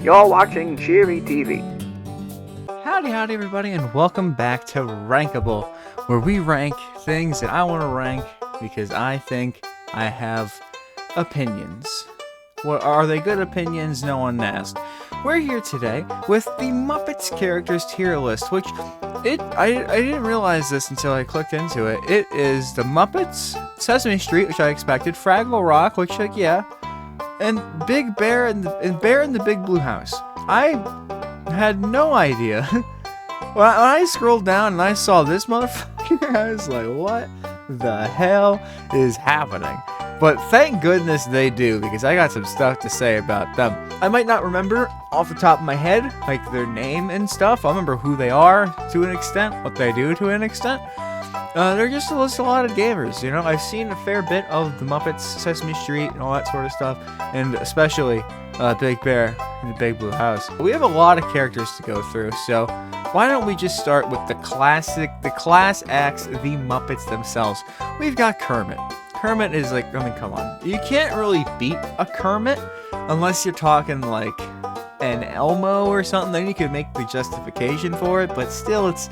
You're watching Cheery TV. Howdy everybody, and welcome back to Rankable, where we rank things that I want to rank because I think I have opinions. What are they? Good opinions? No one asked. We're here today with the Muppets characters tier list, which I didn't realize this until I clicked into it. It is the Muppets, Sesame Street, which I expected, Fraggle Rock, which yeah, and Big Bear and Bear in the Big Blue House. I had no idea. When I scrolled down and I saw this motherfucker, I was like, what the hell is happening? But thank goodness they do, because I got some stuff to say about them. I might not remember off the top of my head, like their name and stuff. I'll remember who they are to an extent, what they do to an extent. They're just a lot of gamers, you know. I've seen a fair bit of the Muppets, Sesame Street, and all that sort of stuff, and especially Big Bear in the Big Blue House. We have a lot of characters to go through, so why don't we just start with the class acts, the Muppets themselves. We've got Kermit. Kermit is like, I mean, come on. You can't really beat a Kermit unless you're talking like an Elmo or something. Then you could make the justification for it, but still, it's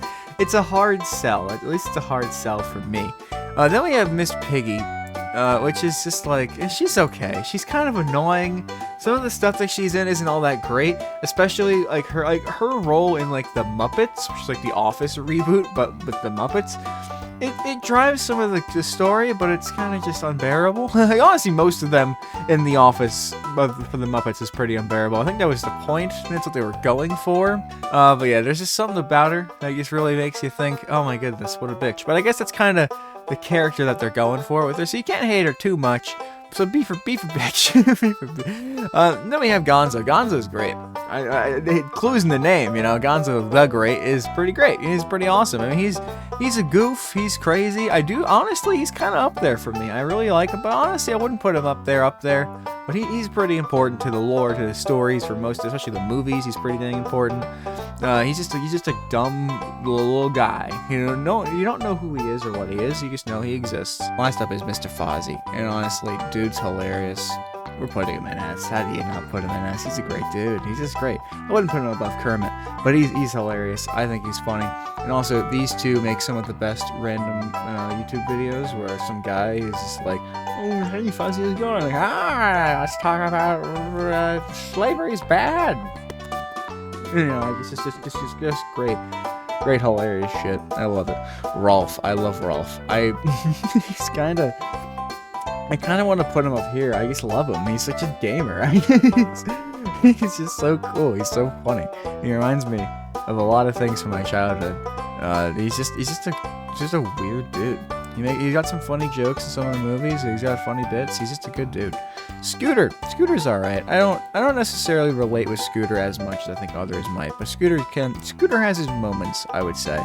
a hard sell. At least it's a hard sell for me. Then we have Miss Piggy, which is just like, she's okay. She's kind of annoying. Some of the stuff that she's in isn't all that great, especially like her role in like the Muppets, which is like the Office reboot, but with the Muppets. It drives some of the story, but it's kind of just unbearable. Like, honestly, most of them in The Office for the Muppets is pretty unbearable. I think that was the point. That's what they were going for. But yeah, there's just something about her that just really makes you think, oh my goodness, what a bitch. But I guess that's kind of the character that they're going for with her, so you can't hate her too much. So be for bitch. Then we have Gonzo. Gonzo's great. Clues in the name, you know. Gonzo the Great is pretty great. He's pretty awesome. I mean, he's a goof. He's crazy. Honestly, he's kind of up there for me. I really like him, but honestly, I wouldn't put him up there. But he's pretty important to the lore, to the stories, for most, especially the movies. He's pretty dang important. He's just a dumb little guy. You don't know who he is or what he is. You just know he exists. Last up is Mr. Fozzie, and honestly, dude's hilarious. We're putting him in S. How do you not put him in S? He's a great dude. He's just great. I wouldn't put him above Kermit, but he's hilarious. I think he's funny. And also, these two make some of the best random YouTube videos where some guy is just like, oh, hey, Fuzzy, how's it going? Like, let's talk about slavery's bad. You know, it's just great. Great, hilarious shit. I love it. Rolf. I love Rolf. He's kind of... I kind of want to put him up here. I just love him. He's such a gamer. He's just so cool. He's so funny. He reminds me of a lot of things from my childhood. He's just a weird dude. He got some funny jokes in some of the movies. He's got funny bits. He's just a good dude. Scooter's alright. I don't necessarily relate with Scooter as much as I think others might, but Scooter has his moments, I would say.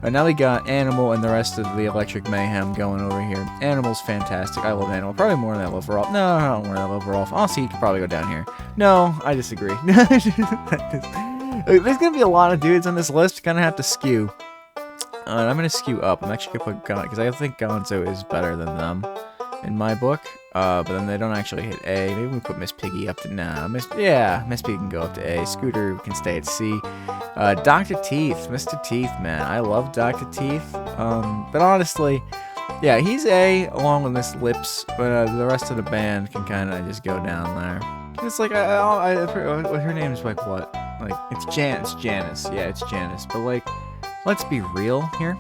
Now we got Animal and the rest of the Electric Mayhem going over here. Animal's fantastic. I love Animal. Probably more than I love Rolf. No, I don't more than I love Rolf. Honestly, he could probably go down here. No, I disagree. There's gonna be a lot of dudes on this list. Gonna have to skew. I'm gonna skew up. I'm actually gonna put Gon, because I think Gonzo is better than them in my book. But then they don't actually hit A. Maybe we put Miss Piggy up to Miss Piggy can go up to A. Scooter can stay at C. Dr. Teeth, Mr. Teeth, man, I love Dr. Teeth. But honestly, yeah, he's A along with Miss Lips. But the rest of the band can kind of just go down there. It's like her name is like what? Like it's Janice. Yeah, it's Janice. But like, let's be real here.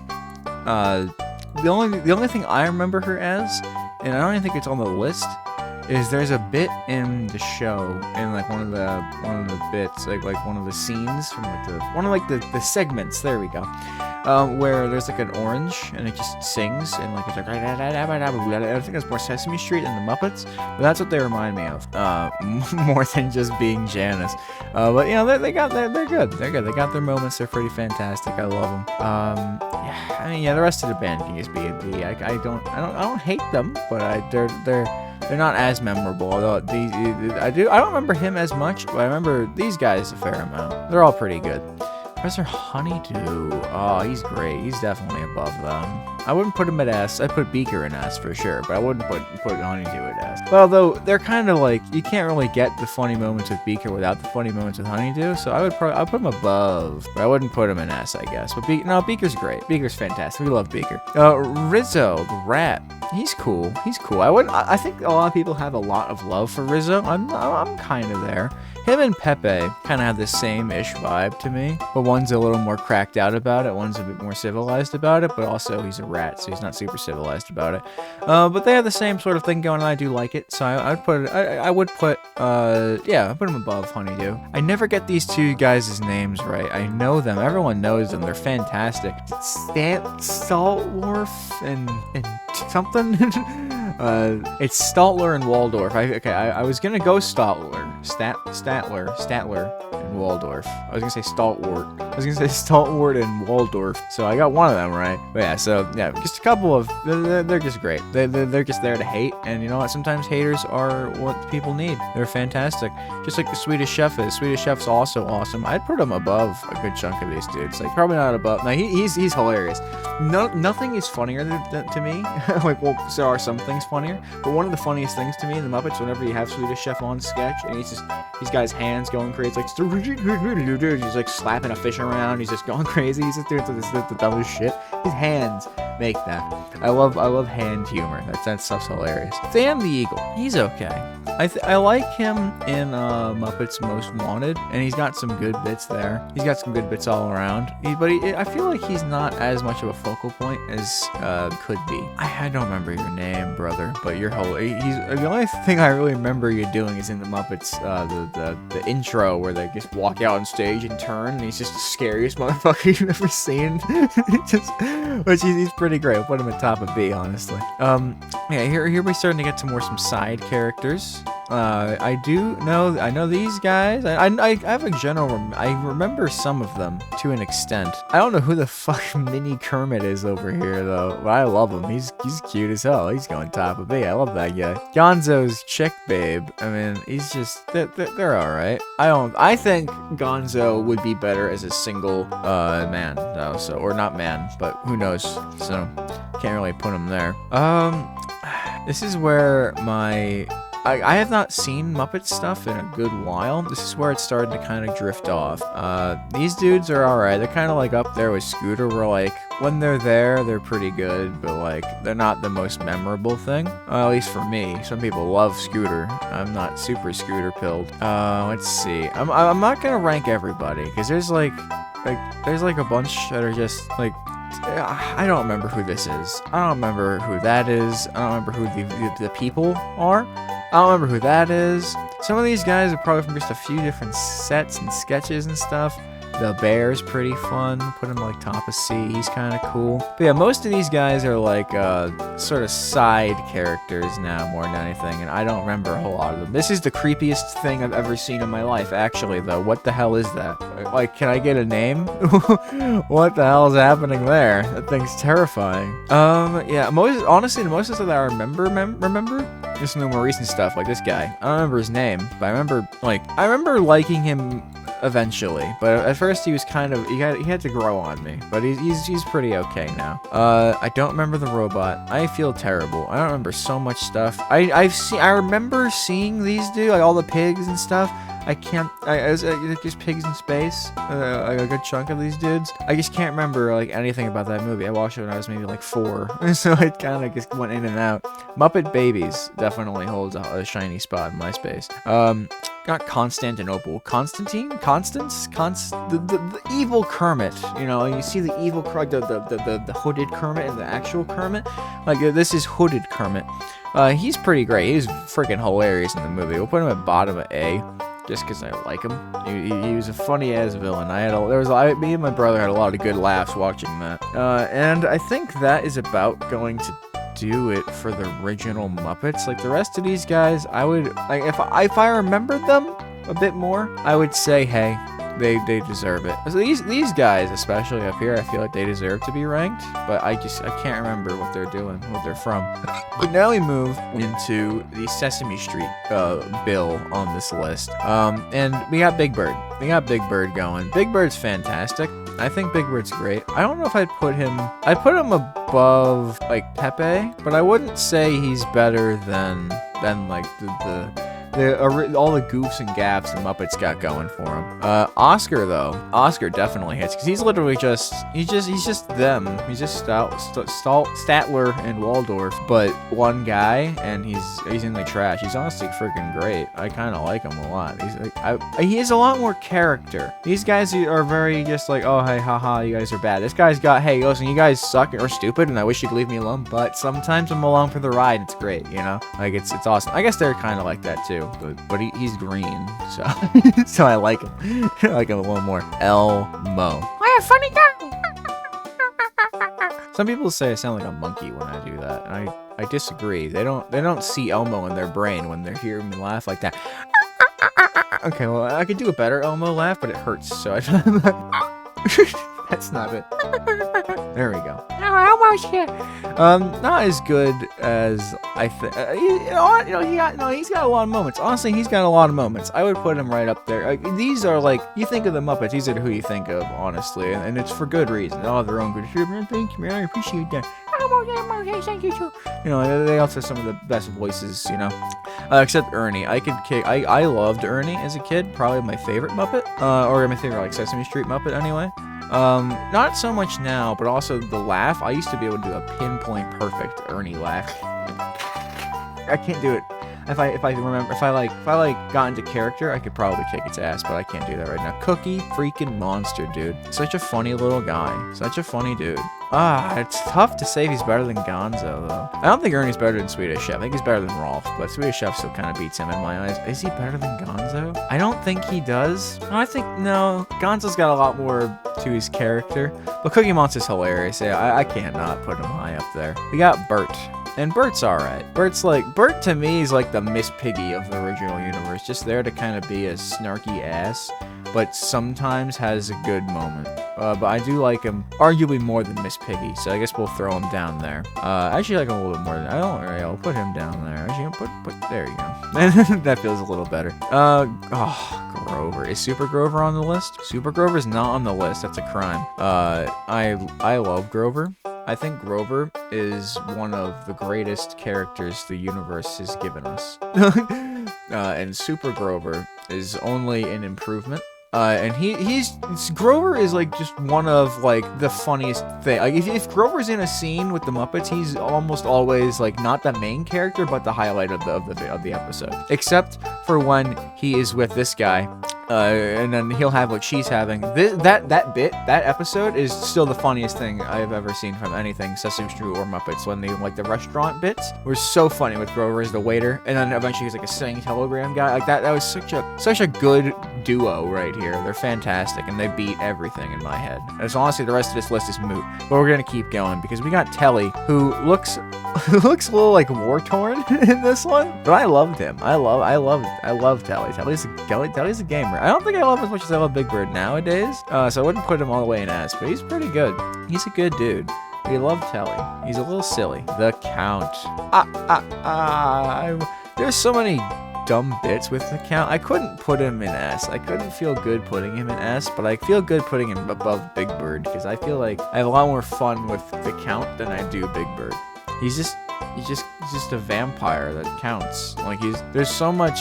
The only thing I remember her as, and I don't even think it's on the list, is there's a bit in the show, in like one of the bits, like one of the scenes from like the segments. There we go. Where there's like an orange and it just sings and like it's like I think it's more Sesame Street than the Muppets, but that's what they remind me of. More than just being Janice. But you know they're good. They got their moments. They're pretty fantastic. I love them. Yeah, I mean the rest of the band can just be a B. I don't hate them, but they're not as memorable. Although I don't remember him as much, but I remember these guys a fair amount. They're all pretty good. Professor Honeydew. Oh, he's great. He's definitely above them. I wouldn't put him at S. I'd put Beaker in S for sure, but I wouldn't put Honeydew at S. But although they're kind of like, you can't really get the funny moments with Beaker without the funny moments with Honeydew, so I'd put him above, but I wouldn't put him in S, I guess. But no, Beaker's great. Beaker's fantastic. We love Beaker. Rizzo, the rat. He's cool. I think a lot of people have a lot of love for Rizzo. I'm kind of there. Him and Pepe kind of have the same-ish vibe to me, but one's a little more cracked out about it, one's a bit more civilized about it, but also he's a rat, so he's not super civilized about it. But they have the same sort of thing going on. I do like it, so I'd put it. I'd put him above Honeydew. I never get these two guys' names right. I know them. Everyone knows them. They're fantastic. Staltworth and something. It's Statler and Waldorf. I was gonna go Statler, and Waldorf. I was gonna say Stalwart and Waldorf. So I got one of them right. But yeah, so yeah, just a couple of. They're just great. They're just there to hate, and you know what? Sometimes haters are what people need. They're fantastic. Just like the Swedish Chef is. Swedish Chef's also awesome. I'd put him above a good chunk of these dudes. Like probably not above. Now he's hilarious. Nothing is funnier to me. Like, well, there are some things funnier, but one of the funniest things to me in the Muppets, whenever you have Swedish Chef on sketch, and he's got his hands going crazy, like he's like slapping a fish around, he's just going crazy, he's just doing the dumbest shit. His hands make that. I love hand humor. That stuff's hilarious. Sam the Eagle, he's okay. I like him in Muppets Most Wanted, and he's got some good bits there. He's got some good bits all around. I feel like he's not as much of a focal point as could be. I don't remember your name, brother, but you're the only thing I really remember you doing is in the Muppets, the intro where they just walk out on stage and turn, and he's just the scariest motherfucker you've ever seen. He's pretty great. I'll put him at top of B, honestly. Yeah, here we're starting to get to some side characters. I know these guys. I have a general. I remember some of them to an extent. I don't know who the fuck Mini Kermit is over here though, but I love him. He's cute as hell. He's going top of B. I love that guy. Gonzo's chick babe. I mean, he's just they're all right. I think Gonzo would be better as a single man though. So, or not man, but who knows? So can't really put him there. This is where I have not seen Muppet stuff in a good while. This is where it's starting to kind of drift off. These dudes are alright. They're kind of like up there with Scooter, where like, when they're there, they're pretty good, but like, they're not the most memorable thing. At least for me. Some people love Scooter. I'm not super Scooter pilled. Let's see. I'm not gonna rank everybody, because there's like a bunch that are just like, I don't remember who this is. I don't remember who that is. I don't remember who the people are. I don't remember who that is. Some of these guys are probably from just a few different sets and sketches and stuff. The Bear's pretty fun. Put him like top of C. He's kind of cool. But yeah, most of these guys are like sort of side characters now more than anything, and I don't remember a whole lot of them. This is the creepiest thing I've ever seen in my life, actually, though. What the hell is that? Like, can I get a name? What the hell is happening there? That thing's terrifying. Yeah, honestly, most of the stuff that I remember just no more recent stuff, like this guy. I don't remember his name, but I remember liking him eventually, but at first he was kind of, he had to grow on me, but he's pretty okay now. I don't remember the robot. I feel terrible. I don't remember so much stuff. I remember seeing these dudes, like all the pigs and stuff. Just pigs in space, like a good chunk of these dudes. I just can't remember like anything about that movie. I watched it when I was maybe like 4, so it kind of just went in and out. Muppet Babies definitely holds a shiny spot in my space. Got Constantinople. The evil Kermit. You know, you see the evil the hooded Kermit and the actual Kermit. Like, this is hooded Kermit. He's pretty great. He's freaking hilarious in the movie. We'll put him at bottom of A, just because I like him. He was a funny ass villain. Me and my brother had a lot of good laughs watching that. And I think that is about going to do it for the original Muppets. Like, the rest of these guys, I would, like, if I remembered them a bit more, I would say, hey, They deserve it. So these guys, especially up here, I feel like they deserve to be ranked, but I can't remember what they're doing, what they're from. But now we move into the Sesame Street bill on this list. And we got Big Bird. We got Big Bird going. Big Bird's fantastic. I think Big Bird's great. I don't know if I'd put him above like Pepe, but I wouldn't say he's better than like all the goofs and gaffs the Muppets got going for him. Oscar though, Oscar definitely hits because he's literally just them. He's just Statler and Waldorf, but one guy, and he's in the trash. He's honestly freaking great. I kind of like him a lot. He has a lot more character. These guys are very just like, oh hey, haha, you guys are bad. This guy's got, hey, listen, you guys suck or stupid, and I wish you could leave me alone. But sometimes I'm along for the ride. It's great, you know. Like it's awesome. I guess they're kind of like that too. But he's green, so so I like him. I like him a little more. Elmo. What a funny guy. Some people say I sound like a monkey when I do that, and I disagree. They don't see Elmo in their brain when they hear me laugh like that. Okay, well I could do a better Elmo laugh, but it hurts, so that's not it. There we go. No, Elmo's here. Not as good as I think. He's got a lot of moments. Honestly, he's got a lot of moments. I would put him right up there. These are like, you think of the Muppets, these are who you think of, honestly, and it's for good reason. They all have their own good. Thank you, man. I appreciate that. Elmo, thank you too. You know, they also have some of the best voices, you know. Except Ernie. I loved Ernie as a kid. Probably my favorite Muppet. Or my favorite, like, Sesame Street Muppet, anyway. Not so much now, but also the laugh. I used to be able to do a pinpoint perfect Ernie laugh. I can't do it. If I got into character, I could probably kick its ass, but I can't do that right now. Cookie freaking monster, dude. Such a funny little guy. Such a funny dude. It's tough to say if he's better than Gonzo, though. I don't think Ernie's better than Swedish Chef. I think he's better than Rolf, but Swedish Chef still kind of beats him in my eyes. Is he better than Gonzo? I don't think he does. No, Gonzo's got a lot more to his character, but Cookie Monster's hilarious. Yeah, I can't not put him high up there. We got Bert. And Bert's alright. Bert to me is like the Miss Piggy of the original universe. Just there to kind of be a snarky ass, but sometimes has a good moment. But I do like him arguably more than Miss Piggy, so I guess we'll throw him down there. I actually like him a little bit more than, I'll put him down there. Actually, there you go. That feels a little better. Grover. Is Super Grover on the list? Super Grover's not on the list. That's a crime. I love Grover. I think Grover is one of the greatest characters the universe has given us. And Super Grover is only an improvement. And Grover is like just one of like the funniest thing. Like if Grover's in a scene with the Muppets, he's almost always like not the main character, but the highlight of the episode. Except for when he is with this guy, and then he'll have what she's having. That episode is still the funniest thing I've ever seen from anything Sesame Street or Muppets. When they like the restaurant bits were so funny with Grover as the waiter, and then eventually he's like a singing telegram guy. Like that was such a good duo right here. They're fantastic, and they beat everything in my head. And so honestly, the rest of this list is moot. But we're gonna keep going because we got Telly, who looks a little like war torn in this one. But I loved him. I love Telly. Telly's a gamer. I don't think I love him as much as I love Big Bird nowadays. So I wouldn't put him all the way in S, but he's pretty good. He's a good dude. We love Telly. He's a little silly. The Count. There's so many dumb bits with the Count. I couldn't put him in S. I couldn't feel good putting him in S, but I feel good putting him above Big Bird because I feel like I have a lot more fun with the Count than I do Big Bird. He's just a vampire that counts. Like there's so much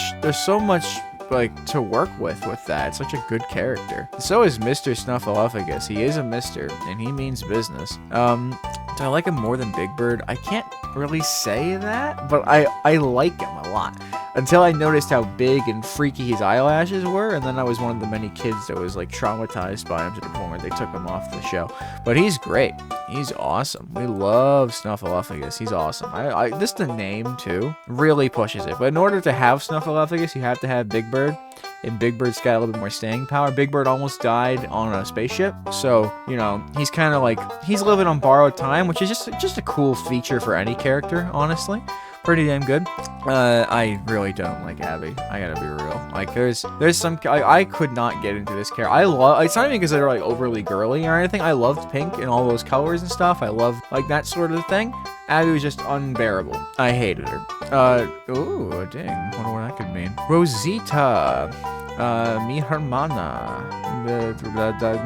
like to work with that. It's such a good character. So is Mr. Snuffleupagus. He is a Mr. and he means business. Do I like him more than Big Bird? I can't really say that, but I like him a lot. Until I noticed how big and freaky his eyelashes were, and then I was one of the many kids that was like traumatized by him to the point where they took him off the show. But he's great. He's awesome. We love Snuffleupagus. He's awesome. Just the name too really pushes it. But in order to have Snuffleupagus, you have to have Big Bird. And Big Bird's got a little bit more staying power. Big Bird almost died on a spaceship, so you know he's kind of like he's living on borrowed time, which is just a cool feature for any character, honestly. pretty damn good. I really don't like Abby. I gotta be real. Like, there's some I could not get into this character. I love. It's not even because they're like overly girly or anything. I loved pink and all those colors and stuff. I love like that sort of thing. Abby was just unbearable. I hated her. Ooh, dang. Wonder what that could mean. Rosita. Mi hermana. The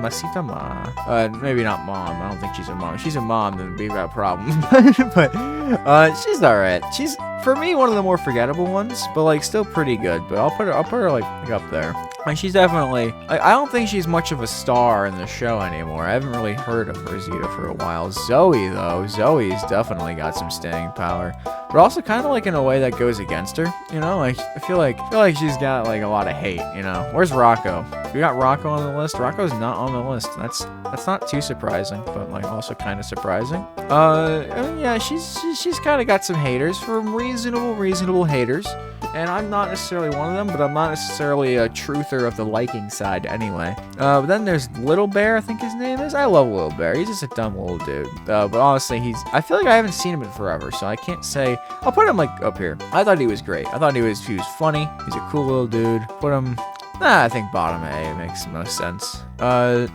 Masita ma. Maybe not mom. I don't think she's a mom. If she's a mom, then we've got a problem. But she's alright. She's, for me, one of the more forgettable ones, but like still pretty good. But I'll put her like up there. Like, she's definitely, I don't think she's much of a star in the show anymore. I haven't really heard of Rosita for a while. Zoe, though, Zoe's definitely got some staying power, but also kind of like in a way that goes against her. You know, like I feel like she's got like a lot of hate. You know, where's Rocco? We got Rocco on the list. Rocco's not on the list. That's not too surprising, but like also kind of surprising. I mean, yeah, she's kind of got some haters, for reasonable haters. And I'm not necessarily one of them, but I'm not necessarily a truther of the liking side anyway. But then there's Little Bear, I think his name is. I love Little Bear. He's just a dumb little dude. But honestly, I feel like I haven't seen him in forever, so I can't say. I'll put him like up here. I thought he was great. I thought he was funny. He's a cool little dude. Put him. I think bottom A makes the most sense. Oh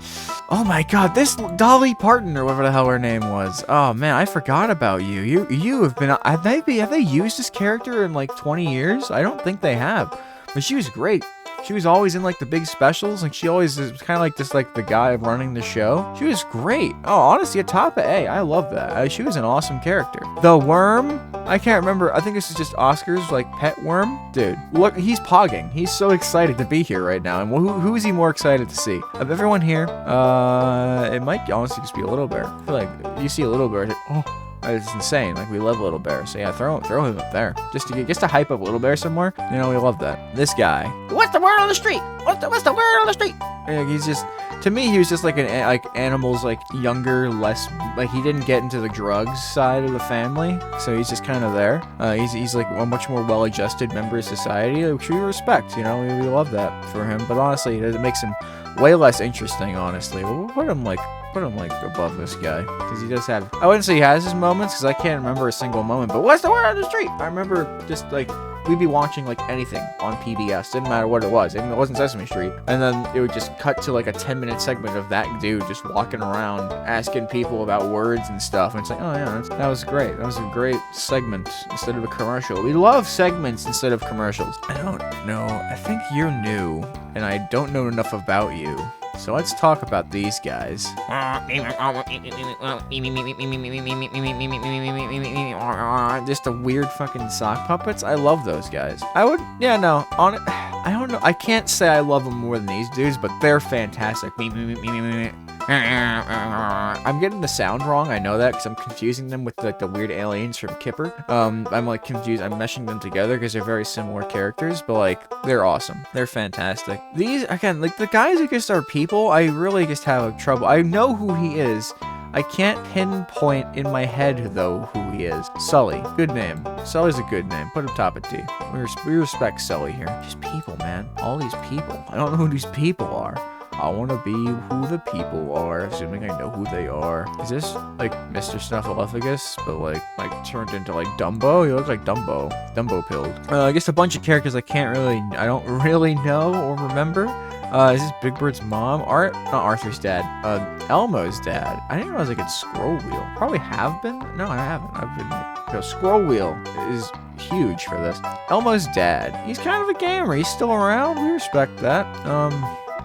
my god, this Dolly Parton, or whatever the hell her name was. Oh man, I forgot about you. You have been, have they used this character in like 20 years? I don't think they have. But she was great. She was always in like the big specials. Like she always was kind of like this, like the guy running the show. She was great. Oh, honestly, a top of A. I love that. She was an awesome character. The Worm. I can't remember. I think this is just Oscar's like pet worm. Dude, look, he's pogging. He's so excited to be here right now. And who is he more excited to see? Of everyone here, it might honestly just be a Little Bear. I feel like you see a Little Bear. Oh. It's insane. Like, we love Little Bear. So yeah, throw him up there. Just to hype up Little Bear some more. You know, we love that. This guy. What's the word on the street? What's the word on the street? Yeah, he's just, to me, he was just like animals, like younger, less, like he didn't get into the drugs side of the family. So he's just kind of there. He's like a much more well-adjusted member of society, which we respect. You know, we love that for him. But honestly, it makes him way less interesting, honestly. We'll put him like above this guy, because he does have, I wouldn't say he has his moments, because I can't remember a single moment, but what's the word on the street? I remember just like we'd be watching like anything on PBS, didn't matter what it was, even if it wasn't Sesame Street, and then it would just cut to like a 10-minute segment of that dude just walking around asking people about words and stuff, and it's like, oh yeah, that was great. That was a great segment instead of a commercial. We love segments instead of commercials. I don't know, I think you're new and I don't know enough about you. So let's talk about these guys. Just the weird fucking sock puppets. I love those guys. I don't know. I can't say I love them more than these dudes, but they're fantastic. I'm getting the sound wrong. I know that because I'm confusing them with like the weird aliens from Kipper. I'm like confused. I'm meshing them together because they're very similar characters, but like they're awesome. They're fantastic. These, again, like the guys who just are people, I really just have trouble. I know who he is. I can't pinpoint in my head, though, who he is. Sully. Good name. Sully's a good name. Put him top of T. We respect Sully here. Just people, man. All these people. I don't know who these people are. I want to be who the people are, assuming I know who they are. Is this, like, Mr. Snuffleupagus, but, like turned into, like, Dumbo? You look like Dumbo. Dumbo pilled. I guess a bunch of characters I don't really know or remember. Is this Big Bird's mom? Not Arthur's dad. Elmo's dad. I didn't realize I could scroll wheel. Probably have been? No, I haven't. Scroll wheel is huge for this. Elmo's dad. He's kind of a gamer. He's still around. We respect that.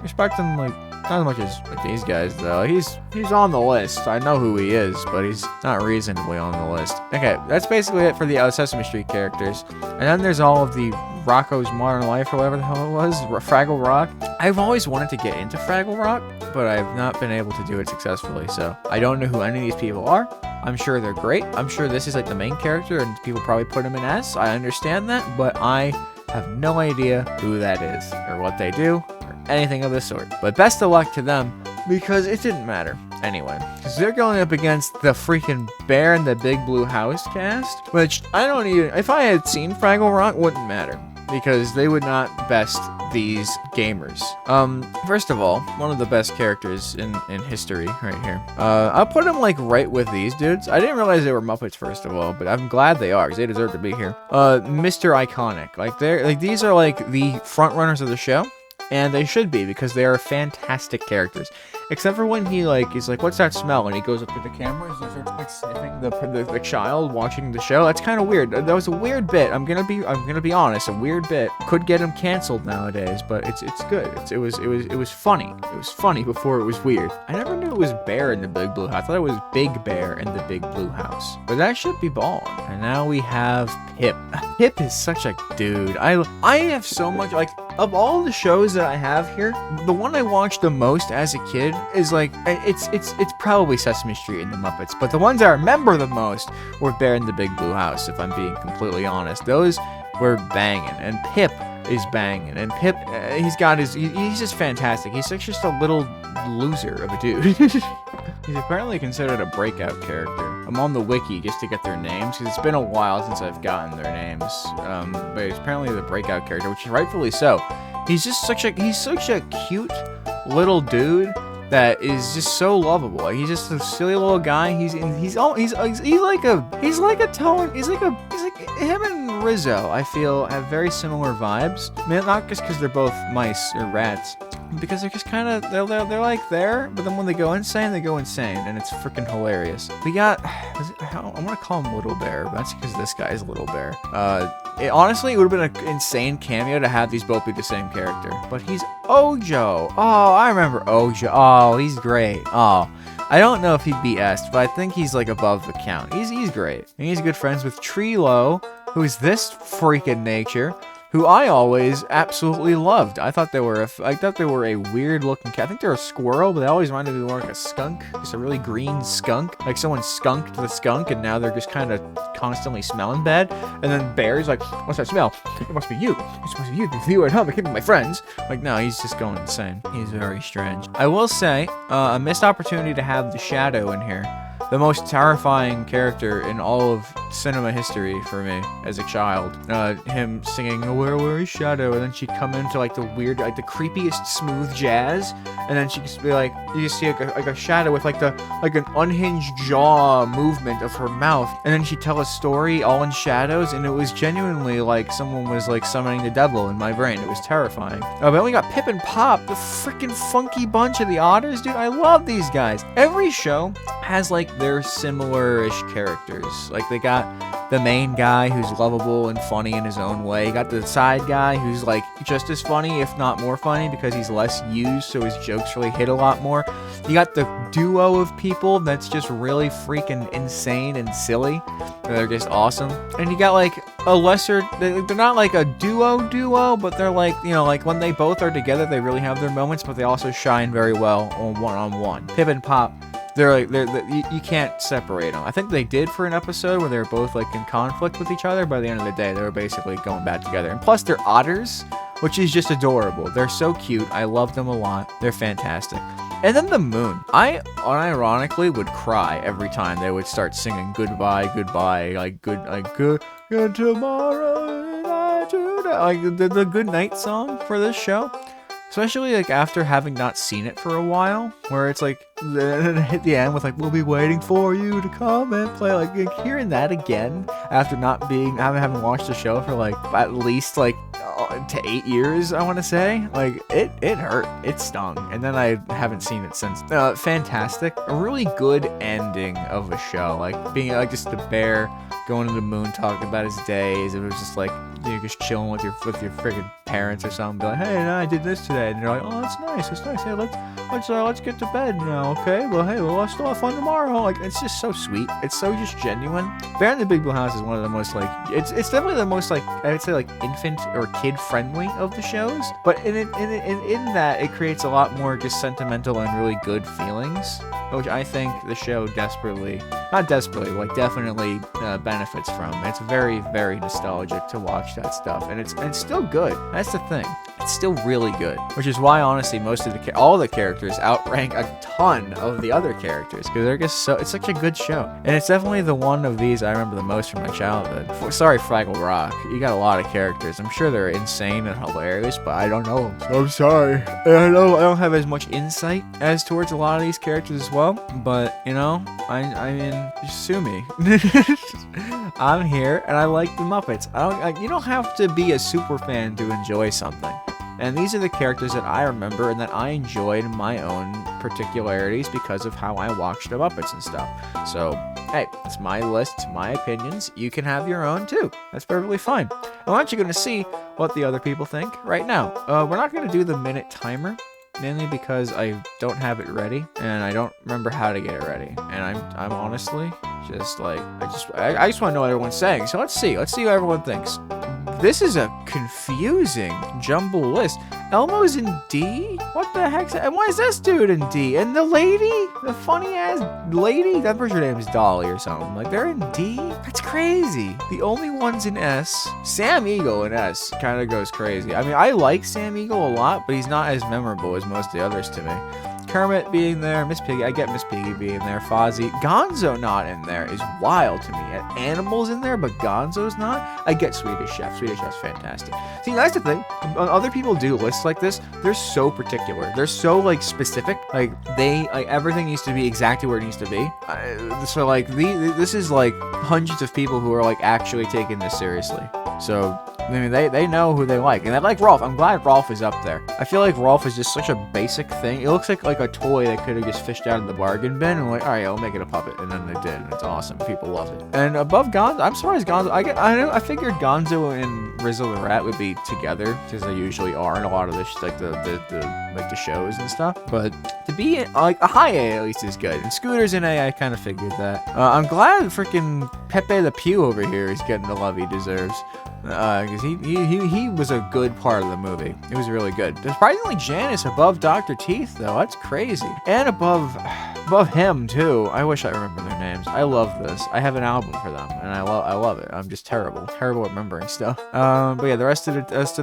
Respect him, like, not as much as like these guys, though. He's on the list. I know who he is, but he's not reasonably on the list. Okay, that's basically it for the Sesame Street characters. And then there's all of the Rocko's Modern Life, or whatever the hell it was, Fraggle Rock. I've always wanted to get into Fraggle Rock, but I've not been able to do it successfully, so I don't know who any of these people are. I'm sure they're great. I'm sure this is like the main character, and people probably put him in S. I understand that, but I have no idea who that is, or what they do, anything of the sort. But best of luck to them, because it didn't matter anyway, because they're going up against the freaking Bear in the Big Blue House cast, which I don't even, if I had seen Fraggle Rock, wouldn't matter. because they would not best these gamers. First of all, one of the best characters in history right here. I'll put him like right with these dudes. I didn't realize they were Muppets first of all, but I'm glad they are because they deserve to be here. Mr. Iconic. These are like the front runners of the show. And they should be, because they are fantastic characters. Except for when he, like, is like, what's that smell? And he goes up to the camera and starts, like, sniffing the child watching the show. That's kind of weird. That was a weird bit. I'm gonna be honest. A weird bit could get him canceled nowadays, but it's good. It was funny. It was funny before it was weird. I never knew it was Bear in the Big Blue House. I thought it was Big Bear in the Big Blue House. But that should be Ball. And now we have Pip. Pip is such a dude. I have so much, like, of all the shows that I have here, the one I watched the most as a kid is like, it's probably Sesame Street and the Muppets, but the ones I remember the most were Bear in the Big Blue House, if I'm being completely honest. Those were banging, and Pip is banging, and Pip, he's just fantastic. He's like just a little loser of a dude. He's apparently considered a breakout character. I'm on the wiki just to get their names, because it's been a while since I've gotten their names, but he's apparently the breakout character, which is rightfully so. He's such a cute little dude that is just so lovable. Like, he's just a silly little guy. He's like him and Rizzo, I feel, have very similar vibes. I mean, not just because they're both mice or rats, because they're just kind of they're like there, but then when they go insane, and it's freaking hilarious. We got, I want to call him Little Bear, but that's because this guy is Little Bear. Honestly, it would have been an insane cameo to have these both be the same character. But he's Ojo. Oh, I remember Ojo. Oh, he's great. Oh, I don't know if he'd be Est, but I think he's like above the count. He's great. And he's good friends with Trilo, who is this freak in nature, who I always absolutely loved. I thought they were a weird looking cat. I think they're a squirrel, but they always reminded me more like a skunk, just a really green skunk. Like someone skunked the skunk, and now they're just kind of constantly smelling bad. And then Bear's like, "What's that smell? It must be you. It must be you. You at home. I can't be my friends." Like, no, he's just going insane. He's very strange. I will say, a missed opportunity to have the Shadow in here. The most terrifying character in all of cinema history for me as a child. Him singing, where is Shadow? And then she'd come into like the weird, like the creepiest smooth jazz. And then she'd just be like, you just see like a shadow with like an unhinged jaw movement of her mouth. And then she'd tell a story all in shadows. And it was genuinely like someone was like summoning the devil in my brain. It was terrifying. But then we got Pip and Pop, the freaking funky bunch of the Otters. Dude, I love these guys. Every show has like their similar-ish characters. Like they got the main guy who's lovable and funny in his own way. You got the side guy who's like just as funny, if not more funny, because he's less used, so his jokes really hit a lot more. You got the duo of people that's just really freaking insane and silly. They're just awesome. And you got like a lesser, they're not like a duo, but they're like, you know, like when they both are together, they really have their moments, but they also shine very well on one-on-one. Pip and Pop, you can't separate them. I think they did for an episode where they were both like in conflict with each other. By the end of the day, they were basically going back together. And plus, they're otters, which is just adorable. They're so cute. I love them a lot. They're fantastic. And then the Moon. I unironically would cry every time they would start singing goodbye, like good tomorrow, like the good night song for this show. Especially like after having not seen it for a while, where it's like then hit the end with like, we'll be waiting for you to come and play. Like hearing that again after having watched the show for like at least like to 8 years, I want to say. Like it hurt, it stung, and then I haven't seen it since. Fantastic, a really good ending of a show. Like being like just the bear going to the moon, talking about his days. It was just like you're just chilling with your freaking parents or something. Be like, hey, I did this today, and you're like, oh, that's nice. Hey, let's get to bed now, okay? Well, hey, let's still have fun tomorrow. Like, it's just so sweet. It's so just genuine. Bear in the Big Blue House is one of the most like, it's definitely the most like, I would say like infant or kid friendly of the shows. But in that, it creates a lot more just sentimental and really good feelings, which I think the show definitely benefits from. It's very, very nostalgic to watch that stuff, and it's still good. That's the thing. it's still really good. Which is why, honestly, all the characters outrank a ton of the other characters, because they're just it's such a good show. And it's definitely the one of these I remember the most from my childhood. Sorry, Fraggle Rock. You got a lot of characters. I'm sure they're insane and hilarious, but I don't know them. I'm sorry. I don't have as much insight as towards a lot of these characters as well, but, you know, I mean, just sue me. I'm here, and I like the Muppets. You don't have to be a super fan to enjoy something. And these are the characters that I remember and that I enjoyed in my own particularities because of how I watched the Muppets and stuff. So, hey, it's my list, my opinions. You can have your own too. That's perfectly fine. And we're actually going to see what the other people think right now. We're not going to do the minute timer, mainly because I don't have it ready and I don't remember how to get it ready. And I'm honestly just like, I just want to know what everyone's saying. So let's see what everyone thinks. This is a confusing jumble list. Elmo's in D? What the heck's that? And why is this dude in D? And the lady? The funny ass lady? That her name is Dolly or something. Like, they're in D? That's crazy. The only one's in S. Sam Eagle in S kind of goes crazy. I mean, I like Sam Eagle a lot, but he's not as memorable as most of the others to me. Kermit being there, Miss Piggy, I get Miss Piggy being there, Fozzie. Gonzo not in there is wild to me. Animals in there, but Gonzo's not? I get Swedish Chef. Swedish Chef's fantastic. See, that's the thing. When other people do lists like this, they're so particular. They're so, like, specific. Like, everything needs to be exactly where it needs to be. So, like, this is, like, hundreds of people who are, like, actually taking this seriously. So, I mean, they know who they like. And I like Rolf. I'm glad Rolf is up there. I feel like Rolf is just such a basic thing. It looks like a toy that could have just fished out of the bargain bin and like, all right, I'll make it a puppet. And then they did. And it's awesome. People love it. And above Gonzo, I'm surprised Gonzo, I figured Gonzo and Rizzo the Rat would be together, because they usually are in a lot of the shows and stuff. But to be like a high A at least is good. And Scooter's in A, I kind of figured that. I'm glad freaking Pepe Le Pew over here is getting the love he deserves. Because he was a good part of the movie. It was really good. Surprisingly, Janice above Dr. Teeth, though. That's crazy. And above him, too. I wish I remember their names. I love this. I have an album for them, and I love it. I'm just terrible at remembering stuff. But yeah, the rest of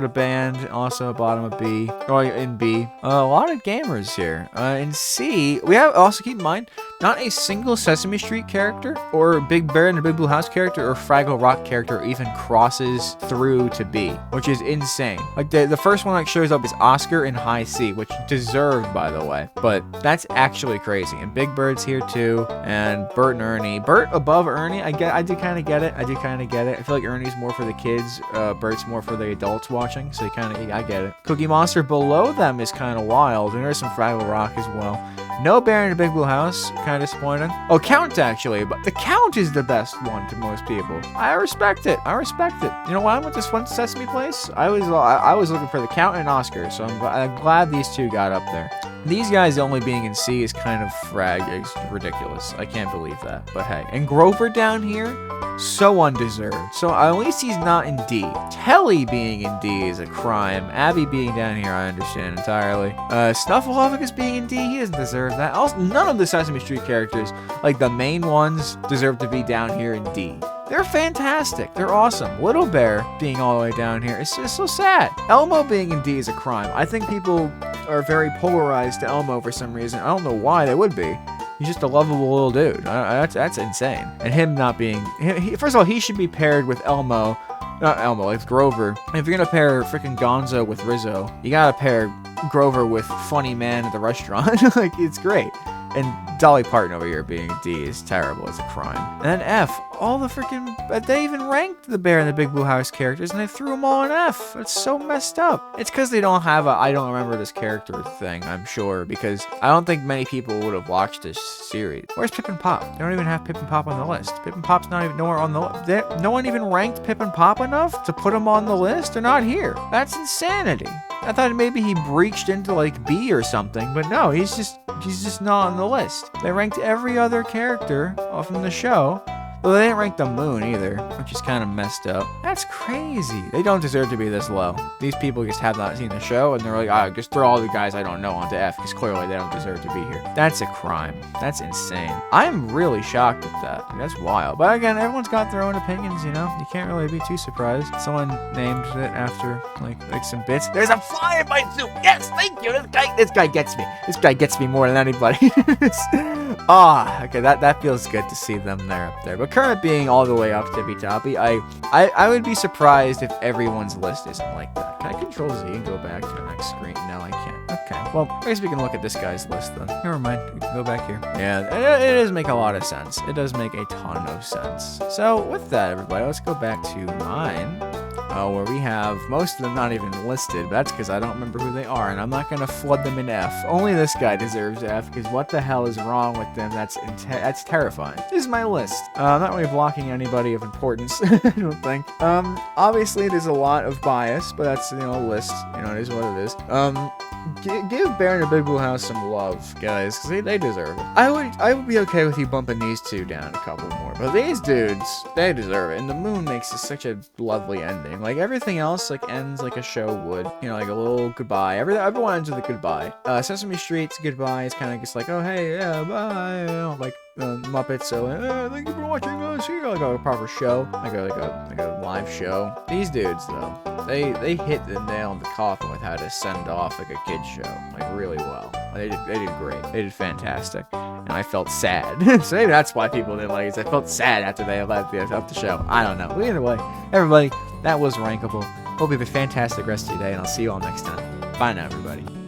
the band, also bottom of B. Oh, in B. A lot of gamers here. In C, we have, also keep in mind, not a single Sesame Street character, or Big Bear and the Big Blue House character, or Fraggle Rock character even crosses through to B, which is insane. Like, the first one that shows up is Oscar in high C, which deserved, by the way, but that's actually crazy. And Big Bird's here too, and Bert and Ernie. Bert above Ernie, I do kind of get it. I feel like Ernie's more for the kids, Bert's more for the adults watching, so I get it. Cookie Monster below them is kind of wild, and there's some Fraggle Rock as well. No Bear in the Big Blue House, kind of disappointing. Oh, Count, actually, but the Count is the best one to most people. I respect it. You know why I went to this one Sesame Place? I was looking for the Count and Oscar, so I'm glad these two got up there. These guys only being in C is kind of it's ridiculous. I can't believe that, but hey. And Grover down here, so undeserved. So at least he's not in D. Telly being in D is a crime. Abby being down here, I understand entirely. Snuffleupagus being in D, he doesn't deserve that. Also, none of the Sesame Street characters, like the main ones, deserve to be down here in D. They're fantastic. They're awesome. Little Bear being all the way down here is just so sad. Elmo being in D is a crime. I think people are very polarized to Elmo for some reason. I don't know why they would be. He's just a lovable little dude. That's insane. And him not being... first of all, he should be paired with Elmo. Not Elmo, like Grover. If you're going to pair freaking Gonzo with Rizzo, you got to pair Grover with Funny Man at the restaurant. Like, it's great. And Dolly Parton over here being a D is terrible. It's a crime. And then F. All the freaking... They even ranked the Bear and the Big Blue House characters, and they threw them all in F. It's so messed up. It's because they don't have a I don't remember this character thing, I'm sure, because I don't think many people would have watched this series. Where's Pip and Pop? They don't even have Pip and Pop on the list. Pip and Pop's not even nowhere on the list. No one even ranked Pip and Pop enough to put them on the list? They're not here. That's insanity. I thought maybe he breached into like B or something, but no, he's just not on the list. They ranked every other character from the show. Well, they didn't rank the moon either, which is kind of messed up. That's crazy. They don't deserve to be this low. These people just have not seen the show, and they're like, just throw all the guys I don't know onto F, because clearly they don't deserve to be here. That's a crime. That's insane. I'm really shocked at that. That's wild. But again, everyone's got their own opinions, you know? You can't really be too surprised. Someone named it after, like some bits. There's a fly in my soup! Yes, thank you! This guy gets me. This guy gets me more than anybody. Okay, that feels good to see them there up there. But Kermit being all the way up tippy toppy, I would be surprised if everyone's list isn't like that. Can I control Z and go back to the next screen? No, I can't. Okay, well, I guess we can look at this guy's list then. Never mind, we can go back here. Yeah, it does make a lot of sense. It does make a ton of sense. So with that, everybody, let's go back to mine. Where we have most of them not even listed, but that's because I don't remember who they are, and I'm not going to flood them in F. Only this guy deserves F, because what the hell is wrong with them? That's terrifying. This is my list. I'm not really blocking anybody of importance, I don't think. Obviously, there's a lot of bias, but that's, you know, a list. You know, it is what it is. Give Bear in a Big Blue House some love, guys, because they deserve it. I would be okay with you bumping these two down a couple more, but these dudes, they deserve it, and the moon makes this such a lovely ending. Like, everything else, like, ends like a show would. You know, like a little goodbye. Everyone ends with a goodbye. Sesame Street's goodbye is kind of just like, oh, hey, yeah, bye. You know, like, Muppets, so, thank you for watching us here. Like a proper show. Like a live show. These dudes, though, they hit the nail in the coffin with how to send off, like, a kid's show. Like, really well. They did great. They did fantastic. And I felt sad. So maybe that's why people didn't like it. I felt sad after they left the show. I don't know. But either way, everybody, that was Rankable. Hope you have a fantastic rest of your day, and I'll see you all next time. Bye now, everybody.